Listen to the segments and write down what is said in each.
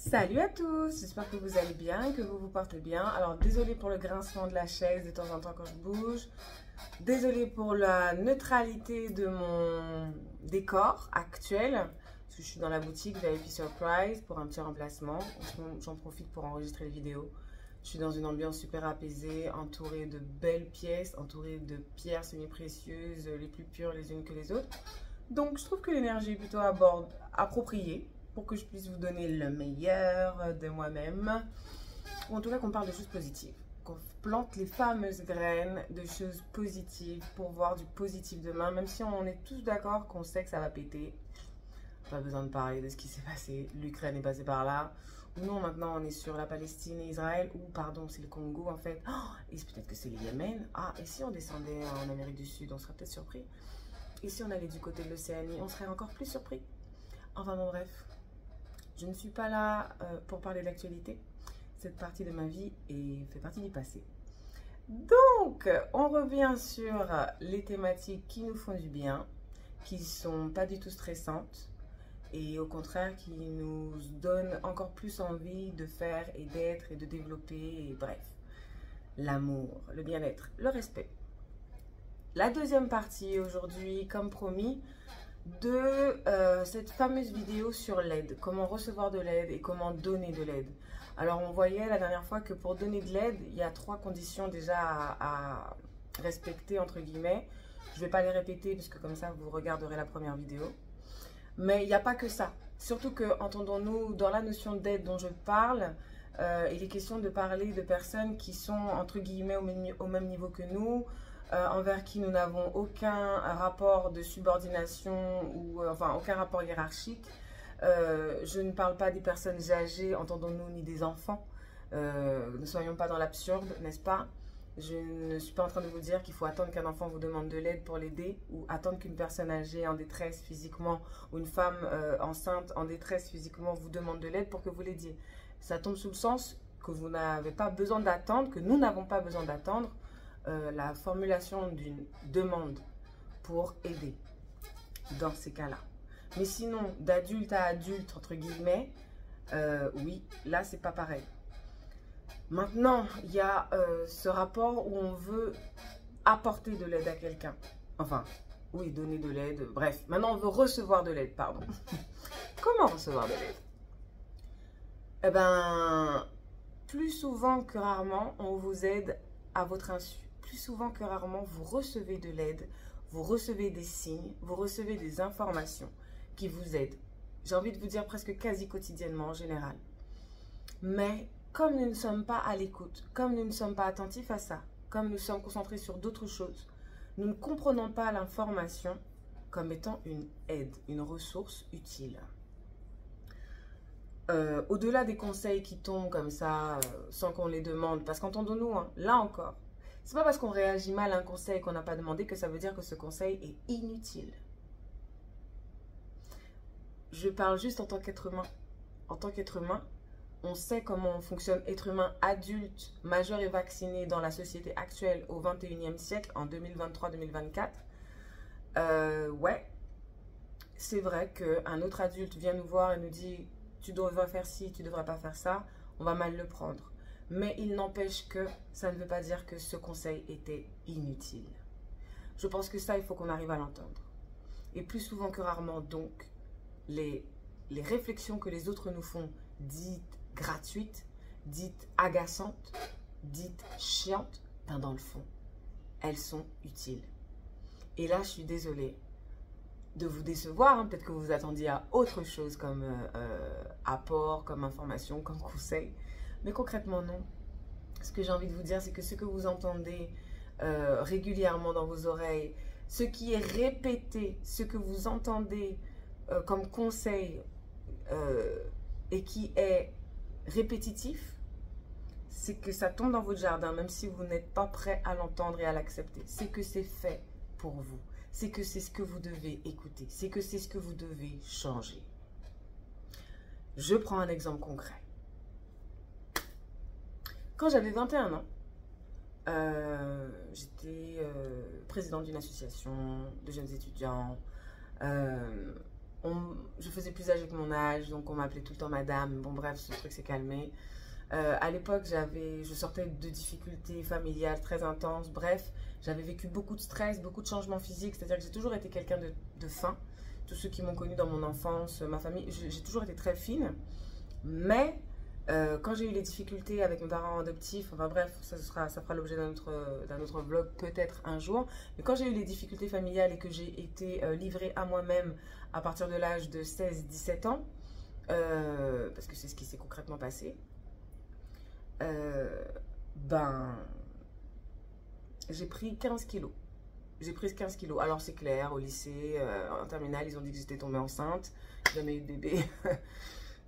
Salut à tous, j'espère que vous allez bien, que vous vous portez bien. Alors désolée pour le grincement de la chaise de temps en temps quand je bouge. Désolée pour la neutralité de mon décor actuel. Parce que je suis dans la boutique VIP Surprise pour un petit remplacement. J'en profite pour enregistrer les vidéos. Je suis dans une ambiance super apaisée, entourée de belles pièces, entourée de pierres semi-précieuses, les plus pures les unes que les autres. Donc je trouve que l'énergie est plutôt appropriée pour que je puisse vous donner le meilleur de moi-même. Ou en tout cas qu'on parle de choses positives. Qu'on plante les fameuses graines de choses positives pour voir du positif demain. Même si on est tous d'accord qu'on sait que ça va péter. Pas besoin de parler de ce qui s'est passé. L'Ukraine est passée par là. Ou non, maintenant on est sur la Palestine et Israël. Ou pardon, c'est le Congo en fait. Oh, et peut-être que c'est le Yémen. Ah, et si on descendait en Amérique du Sud, on serait peut-être surpris. Et si on allait du côté de l'Océanie, on serait encore plus surpris. Enfin bon, bref. Je ne suis pas là pour parler de l'actualité. Cette partie de ma vie fait partie du passé. Donc, on revient sur les thématiques qui nous font du bien, qui ne sont pas du tout stressantes et au contraire qui nous donnent encore plus envie de faire et d'être et de développer. Et bref, l'amour, le bien-être, le respect. La deuxième partie aujourd'hui, comme promis, de cette fameuse vidéo sur l'aide, comment recevoir de l'aide et comment donner de l'aide. Alors on voyait la dernière fois que pour donner de l'aide, il y a 3 conditions déjà à respecter entre guillemets. Je ne vais pas les répéter parce que comme ça vous regarderez la première vidéo. Mais il n'y a pas que ça. Surtout que, entendons-nous, dans la notion d'aide dont je parle, il est question de parler de personnes qui sont entre guillemets au même niveau que nous, envers qui nous n'avons aucun rapport de subordination ou enfin aucun rapport hiérarchique. Je ne parle pas des personnes âgées, entendons-nous, ni des enfants. Ne soyons pas dans l'absurde, n'est-ce pas? Je ne suis pas en train de vous dire qu'il faut attendre qu'un enfant vous demande de l'aide pour l'aider ou attendre qu'une personne âgée en détresse physiquement ou une femme enceinte en détresse physiquement vous demande de l'aide pour que vous l'aidiez. Ça tombe sous le sens que vous n'avez pas besoin d'attendre, que nous n'avons pas besoin d'attendre la formulation d'une demande pour aider dans ces cas-là. Mais sinon, d'adulte à adulte, entre guillemets, oui, là, c'est pas pareil. Maintenant, il y a ce rapport où on veut apporter de l'aide à quelqu'un. Enfin, oui, donner de l'aide, bref. Maintenant, on veut recevoir de l'aide, pardon. Comment recevoir de l'aide? Eh bien, plus souvent que rarement, on vous aide à votre insu. Plus souvent que rarement, vous recevez de l'aide, vous recevez des signes, vous recevez des informations qui vous aident. J'ai envie de vous dire presque quasi quotidiennement en général. Mais comme nous ne sommes pas à l'écoute, comme nous ne sommes pas attentifs à ça, comme nous sommes concentrés sur d'autres choses, nous ne comprenons pas l'information comme étant une aide, une ressource utile. Au-delà des conseils qui tombent comme ça, sans qu'on les demande, parce qu'entendons-nous, hein, là encore, c'est pas parce qu'on réagit mal à un conseil qu'on n'a pas demandé que ça veut dire que ce conseil est inutile. Je parle juste en tant qu'être humain. En tant qu'être humain, on sait comment fonctionne être humain adulte, majeur et vacciné dans la société actuelle au 21e siècle, en 2023-2024. Ouais, c'est vrai qu'un autre adulte vient nous voir et nous dit « tu devrais faire ci, tu ne devrais pas faire ça », on va mal le prendre. Mais il n'empêche que ça ne veut pas dire que ce conseil était inutile. Je pense que ça, il faut qu'on arrive à l'entendre. Et plus souvent que rarement, donc, les réflexions que les autres nous font, dites gratuites, dites agaçantes, dites chiantes, ben dans le fond, elles sont utiles. Et là, je suis désolée de vous décevoir, hein. Peut-être que vous vous attendiez à autre chose comme apport, comme information, comme conseil. Mais concrètement, non. Ce que j'ai envie de vous dire, c'est que ce que vous entendez régulièrement dans vos oreilles, ce qui est répété, ce que vous entendez comme conseil et qui est répétitif, c'est que ça tombe dans votre jardin, même si vous n'êtes pas prêt à l'entendre et à l'accepter. C'est que c'est fait pour vous. C'est que c'est ce que vous devez écouter. C'est que c'est ce que vous devez changer. Je prends un exemple concret. Quand j'avais 21 ans, j'étais présidente d'une association de jeunes étudiants. je faisais plus âgé que mon âge, donc on m'appelait tout le temps madame. Bon bref, ce truc s'est calmé. À l'époque, je sortais de difficultés familiales très intenses. Bref, j'avais vécu beaucoup de stress, beaucoup de changements physiques. C'est-à-dire que j'ai toujours été quelqu'un de fin. Tous ceux qui m'ont connue dans mon enfance, ma famille, j'ai toujours été très fine. Mais quand j'ai eu les difficultés avec mes parents adoptifs, enfin bref, ça fera l'objet d'un autre vlog peut-être un jour. Mais quand j'ai eu les difficultés familiales et que j'ai été livrée à moi-même à partir de l'âge de 16-17 ans, parce que c'est ce qui s'est concrètement passé, j'ai pris 15 kilos. J'ai pris 15 kilos. Alors c'est clair, au lycée, en terminale, ils ont dit que j'étais tombée enceinte. J'ai jamais eu de bébé.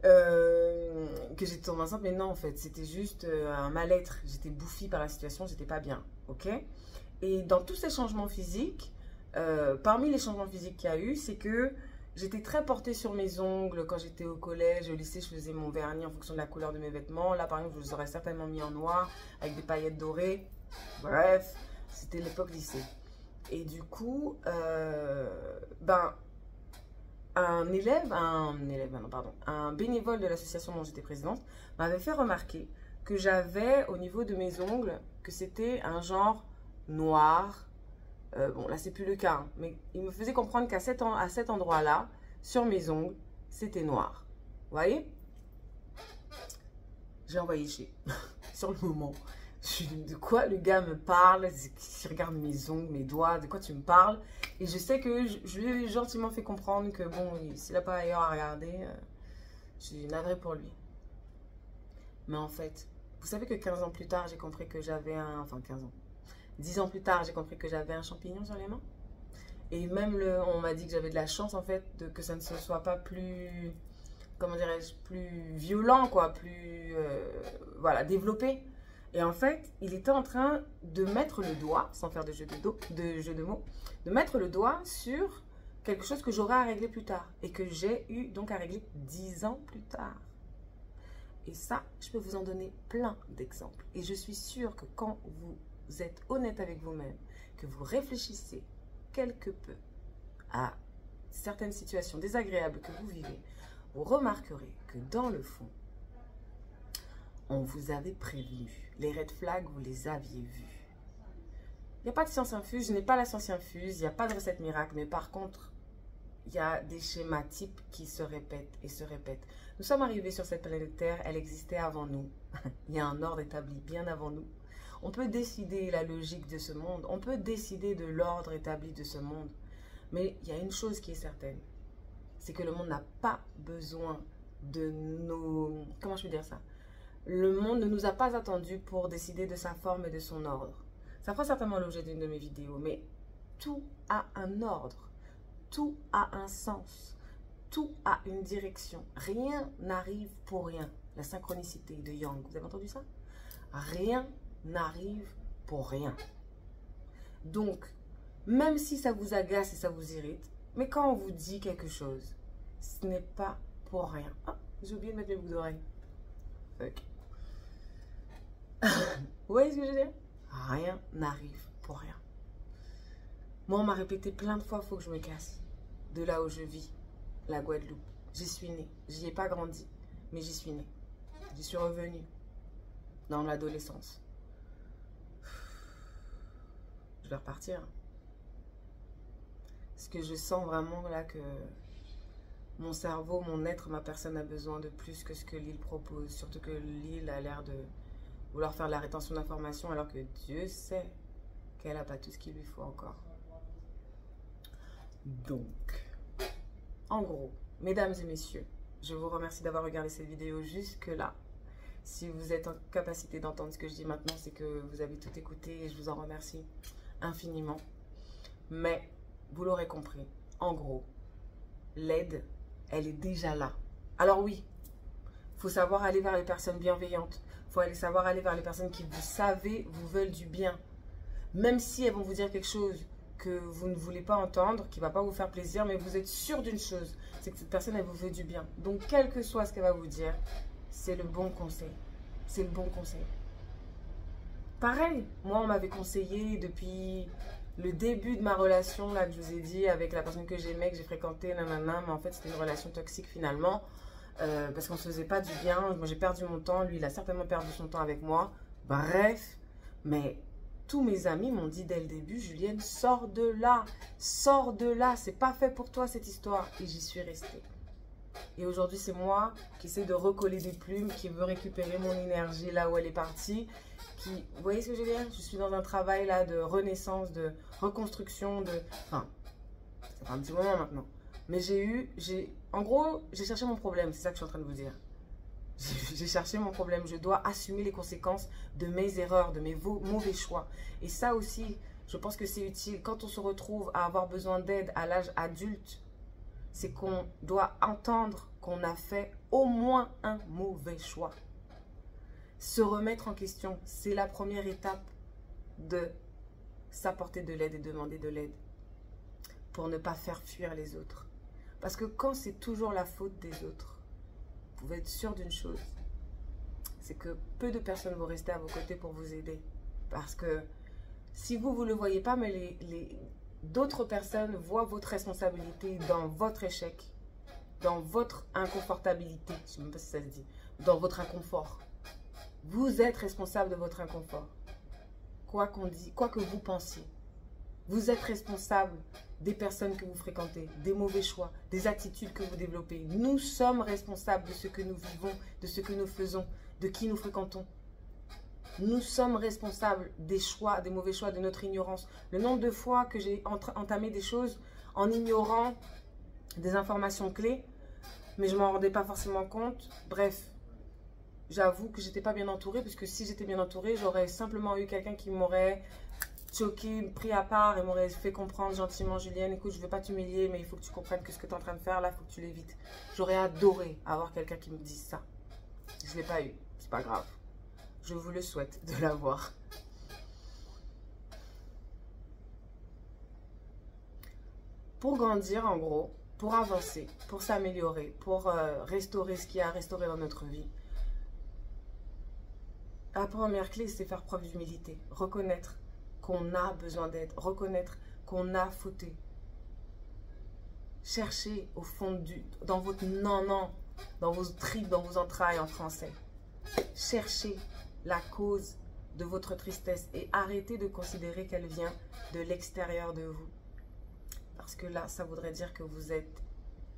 Que j'étais tombée enceinte, mais non, en fait, c'était juste un mal-être. J'étais bouffie par la situation, j'étais pas bien. Ok. Et dans tous ces changements physiques, parmi les changements physiques qu'il y a eu, c'est que j'étais très portée sur mes ongles. Quand j'étais au collège, au lycée, je faisais mon vernis en fonction de la couleur de mes vêtements. Là, par exemple, je les aurais certainement mis en noir avec des paillettes dorées. Bref, c'était l'époque lycée. Et du coup, un bénévole de l'association dont j'étais présidente m'avait fait remarquer que j'avais au niveau de mes ongles, que c'était un genre noir. Bon, là, c'est plus le cas, hein, mais il me faisait comprendre qu'à cet endroit-là, sur mes ongles, c'était noir. Vous voyez? J'ai envoyé chier sur le moment. De quoi le gars me parle? Il regarde mes ongles, mes doigts, de quoi tu me parles? Et je sais que je lui ai gentiment fait comprendre que bon, s'il n'a pas ailleurs à regarder, je suis navrée pour lui. Mais en fait, vous savez que 15 ans plus tard, j'ai compris que j'avais un... Enfin, 15 ans. 10 ans plus tard, j'ai compris que j'avais un champignon sur les mains. Et même, on m'a dit que j'avais de la chance, en fait, que ça ne se soit pas plus... Comment dirais-je? Plus violent, quoi. Plus... voilà, développé. Et en fait, il était en train de mettre le doigt, sans faire de jeu de mots, de mettre le doigt sur quelque chose que j'aurai à régler plus tard. Et que j'ai eu donc à régler 10 ans plus tard. Et ça, je peux vous en donner plein d'exemples. Et je suis sûre que quand vous êtes honnête avec vous-même, que vous réfléchissez quelque peu à certaines situations désagréables que vous vivez, vous remarquerez que dans le fond, on vous avait prévenu. Les red flags, vous les aviez vus. Il n'y a pas de science infuse, je n'ai pas la science infuse, il n'y a pas de recette miracle, mais par contre, il y a des schémas types qui se répètent et se répètent. Nous sommes arrivés sur cette planète Terre, elle existait avant nous. Il y a un ordre établi bien avant nous. On peut décider la logique de ce monde, on peut décider de l'ordre établi de ce monde, mais il y a une chose qui est certaine, c'est que le monde n'a pas besoin de nos... Comment je peux dire ça? Le monde ne nous a pas attendus pour décider de sa forme et de son ordre. Ça fera certainement l'objet d'une de mes vidéos, mais tout a un ordre, tout a un sens, tout a une direction. Rien n'arrive pour rien. La synchronicité de Yang, vous avez entendu ça? Rien n'arrive pour rien. Donc, même si ça vous agace et ça vous irrite, mais quand on vous dit quelque chose, ce n'est pas pour rien. Ah, j'ai oublié de mettre mes boucles d'oreilles. Ok. Vous voyez ce que je veux dire? Rien n'arrive pour rien. Moi, on m'a répété plein de fois, il faut que je me casse. De là où je vis, la Guadeloupe. J'y suis née. J'y ai pas grandi, mais j'y suis née. J'y suis revenue dans l'adolescence. Je vais repartir. Parce que je sens vraiment là que mon cerveau, mon être, ma personne a besoin de plus que ce que l'île propose. Surtout que l'île a l'air de vouloir faire de la rétention d'informations alors que Dieu sait qu'elle n'a pas tout ce qu'il lui faut encore. Donc, en gros, mesdames et messieurs, je vous remercie d'avoir regardé cette vidéo jusque-là. Si vous êtes en capacité d'entendre ce que je dis maintenant, c'est que vous avez tout écouté et je vous en remercie infiniment. Mais, vous l'aurez compris, en gros, l'aide, elle est déjà là. Alors oui, il faut savoir aller vers les personnes bienveillantes. Il faut savoir aller vers les personnes qui, vous savez, vous veulent du bien. Même si elles vont vous dire quelque chose que vous ne voulez pas entendre, qui ne va pas vous faire plaisir, mais vous êtes sûr d'une chose, c'est que cette personne, elle vous veut du bien. Donc, quel que soit ce qu'elle va vous dire, c'est le bon conseil. C'est le bon conseil. Pareil, moi, on m'avait conseillé depuis le début de ma relation, là, que je vous ai dit, avec la personne que j'aimais, que j'ai fréquentée, nanana, mais en fait, c'était une relation toxique finalement, parce qu'on se faisait pas du bien. Moi, j'ai perdu mon temps, lui, il a certainement perdu son temps avec moi. Bref, mais tous mes amis m'ont dit dès le début, Julienne, sors de là, c'est pas fait pour toi cette histoire. Et j'y suis restée. Et aujourd'hui, c'est moi qui essaie de recoller des plumes, qui veut récupérer mon énergie là où elle est partie. Vous voyez ce que je veux dire? Je suis dans un travail là de renaissance, de reconstruction, enfin, ça fait un petit moment maintenant. Mais en gros, j'ai cherché mon problème, c'est ça que je suis en train de vous dire. J'ai cherché mon problème, je dois assumer les conséquences de mes erreurs, de mes mauvais choix. Et ça aussi, je pense que c'est utile. Quand on se retrouve à avoir besoin d'aide à l'âge adulte, c'est qu'on doit entendre qu'on a fait au moins un mauvais choix. Se remettre en question, c'est la première étape de s'apporter de l'aide et demander de l'aide pour ne pas faire fuir les autres. Parce que quand c'est toujours la faute des autres, vous pouvez être sûr d'une chose, c'est que peu de personnes vont rester à vos côtés pour vous aider. Parce que si vous ne le voyez pas, mais d'autres personnes voient votre responsabilité dans votre échec, dans votre inconfortabilité, je ne sais même pas si ça se dit, dans votre inconfort. Vous êtes responsable de votre inconfort. Quoi qu'on dise, quoi que vous pensiez. Vous êtes responsable des personnes que vous fréquentez, des mauvais choix, des attitudes que vous développez. Nous sommes responsables de ce que nous vivons, de ce que nous faisons, de qui nous fréquentons. Nous sommes responsables des choix, des mauvais choix, de notre ignorance. Le nombre de fois que j'ai entamé des choses en ignorant des informations clés, mais je ne m'en rendais pas forcément compte. Bref, j'avoue que j'étais pas bien entourée, parce que si j'étais bien entourée, j'aurais simplement eu quelqu'un qui m'aurait choqué, pris à part et m'aurait fait comprendre gentiment, Julienne, écoute, je ne veux pas t'humilier, mais il faut que tu comprennes que ce que tu es en train de faire, là, il faut que tu l'évites. J'aurais adoré avoir quelqu'un qui me dise ça. Je ne l'ai pas eu, c'est pas grave. Je vous le souhaite de l'avoir. Pour grandir, en gros, pour avancer, pour s'améliorer, pour restaurer ce qu'il y a à restaurer dans notre vie, la première clé, c'est faire preuve d'humilité. Reconnaître qu'on a besoin d'aide. Reconnaître qu'on a fauté. Cherchez au fond dans votre non-non, dans vos tripes, dans vos entrailles en français. Cherchez la cause de votre tristesse et arrêtez de considérer qu'elle vient de l'extérieur de vous. Parce que là, ça voudrait dire que vous n'êtes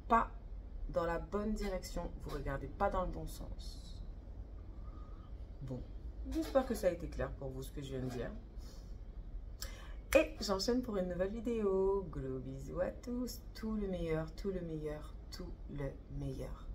pas dans la bonne direction. Vous ne regardez pas dans le bon sens. Bon. J'espère que ça a été clair pour vous ce que je viens de dire. Et j'enchaîne pour une nouvelle vidéo. Gros bisous à tous. Tout le meilleur, tout le meilleur, tout le meilleur.